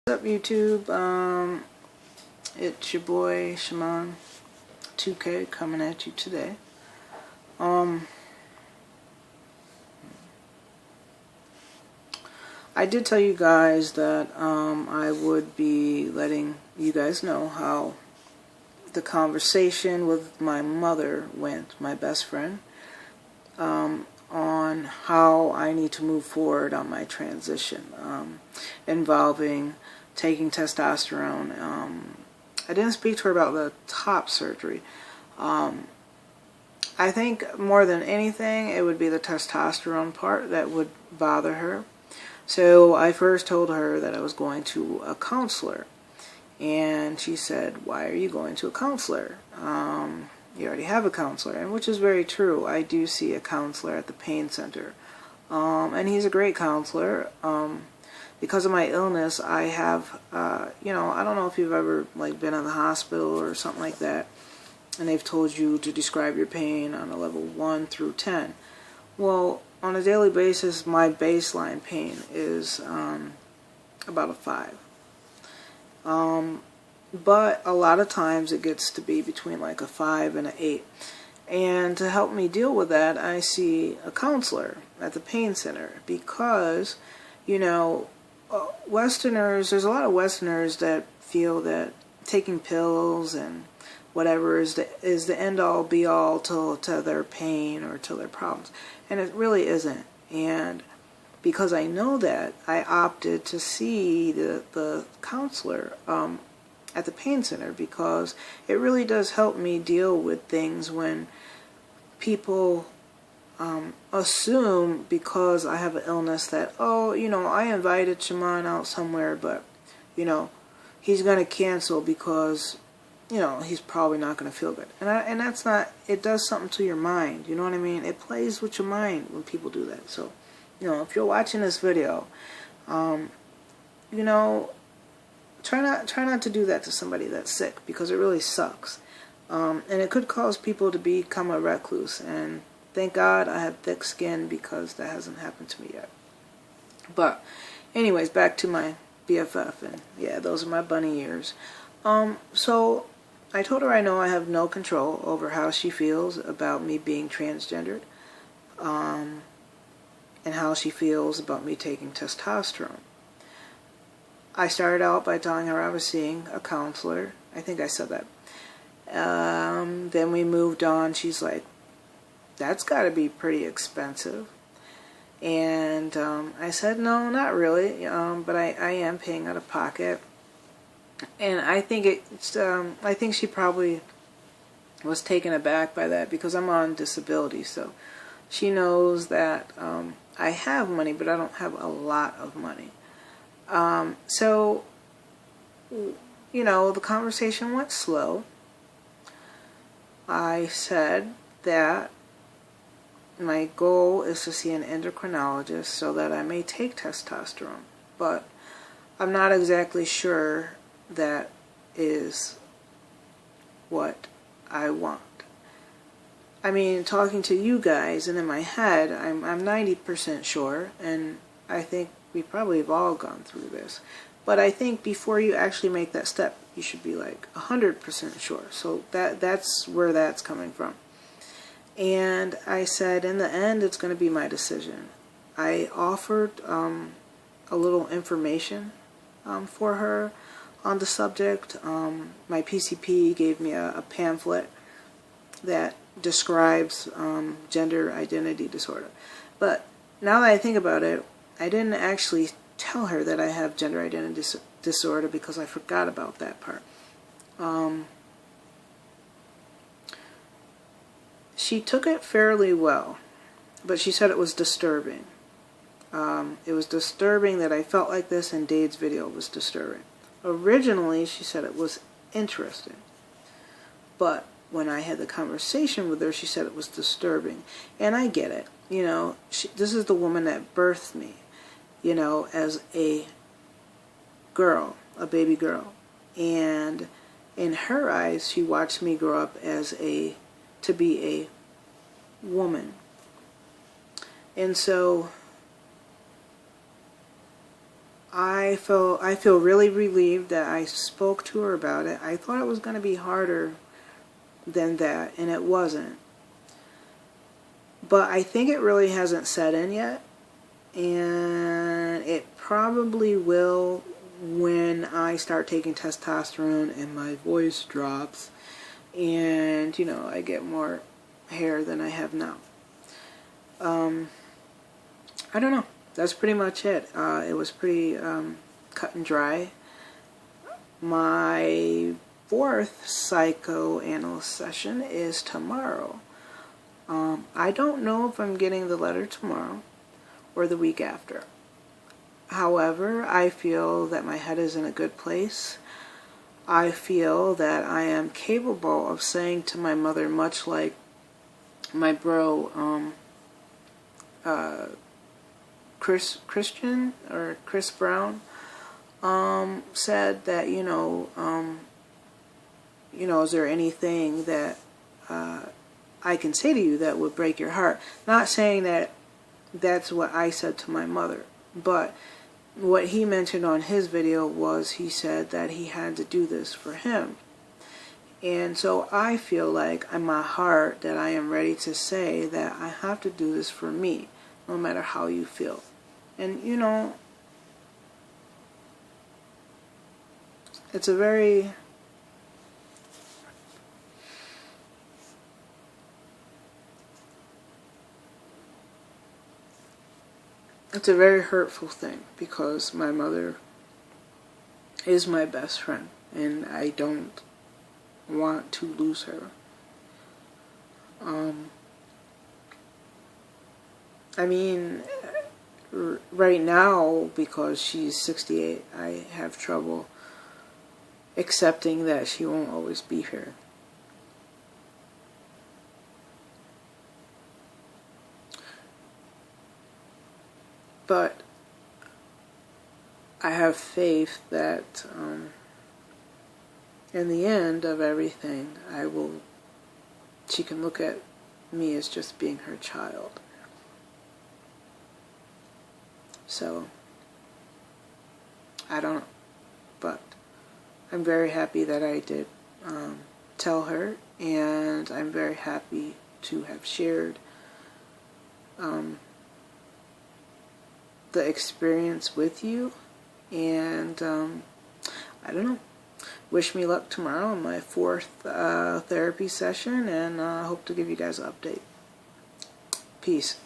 What's up, YouTube? It's your boy Shaman 2K coming at you today. I did tell you guys that I would be letting you guys know how the conversation with my mother went, my best friend, on how I need to move forward on my transition involving taking testosterone. I didn't speak to her about the top surgery. I think more than anything it would be the testosterone part that would bother her. So I first told her that I was going to a counselor, and she said, "Why are you going to a counselor? You already have a counselor," and which is very true. I do see a counselor at the pain center, and he's a great counselor. Because of my illness, I have, I don't know if you've ever been in the hospital or something like that, and they've told you to describe your pain on a level 1 through 10. Well, on a daily basis, my baseline pain is about a 5. But a lot of times it gets to be between like a 5 and an 8. And to help me deal with that, I see a counselor at the pain center because, Westerners, there's a lot of Westerners that feel that taking pills and whatever is the end-all be-all to their pain or to their problems. And it really isn't. And because I know that, I opted to see the counselor at the pain center because it really does help me deal with things when people assume because I have an illness that, I invited Shaman out somewhere, but, he's going to cancel because, he's probably not going to feel good. And that's not, it does something to your mind, you know what I mean? It plays with your mind when people do that. So, if you're watching this video, try not to do that to somebody that's sick because it really sucks. And it could cause people to become a recluse. And thank God I have thick skin because that hasn't happened to me yet. But anyways, back to my BFF. And yeah, those are my bunny ears. So I told her I know I have no control over how she feels about me being transgendered. And how she feels about me taking testosterone. I started out by telling her I was seeing a counselor. I think I said that. Then we moved on. She's like, "That's got to be pretty expensive." And I said, "No, not really, but I am paying out of pocket." And I think I think she probably was taken aback by that because I'm on disability, so she knows that I have money, but I don't have a lot of money. So, the conversation went slow. I said that my goal is to see an endocrinologist so that I may take testosterone, but I'm not exactly sure that is what I want. I mean, talking to you guys and in my head, I'm 90% sure, and I think we probably have all gone through this. But I think before you actually make that step, you should be like 100% sure. So that's where that's coming from. And I said, in the end, it's going to be my decision. I offered a little information for her on the subject. My PCP gave me a pamphlet that describes gender identity disorder. But now that I think about it, I didn't actually tell her that I have gender identity disorder because I forgot about that part. She took it fairly well, but she said it was disturbing. It was disturbing that I felt like this, and Dade's video was disturbing. Originally, she said it was interesting, but when I had the conversation with her, she said it was disturbing. And I get it. This is the woman that birthed me, as a girl, a baby girl. And in her eyes, she watched me grow up to be a woman. And so I feel really relieved that I spoke to her about it. I thought it was going to be harder than that, and it wasn't. But I think it really hasn't set in yet, and it probably will when I start taking testosterone and my voice drops and, you know, I get more hair than I have now. I don't know. That's pretty much it. It was pretty cut and dry. My 4th psychoanalyst session is tomorrow. I don't know if I'm getting the letter tomorrow or the week after. However, I feel that my head is in a good place. I feel that I am capable of saying to my mother, much like my bro, Chris Brown, said that, is there anything that I can say to you that would break your heart? Not saying that that's what I said to my mother, but what he mentioned on his video was he said that he had to do this for him. And so I feel like in my heart that I am ready to say that I have to do this for me, no matter how you feel. And it's a very hurtful thing, because my mother is my best friend and I don't want to lose her. I mean, right now, because she's 68, I have trouble accepting that she won't always be here. But I have faith that in the end of everything, she can look at me as just being her child. So, I don't know. But I'm very happy that I did tell her, and I'm very happy to have shared the experience with you, and I don't know. Wish me luck tomorrow on my 4th therapy session, and I hope to give you guys an update. Peace.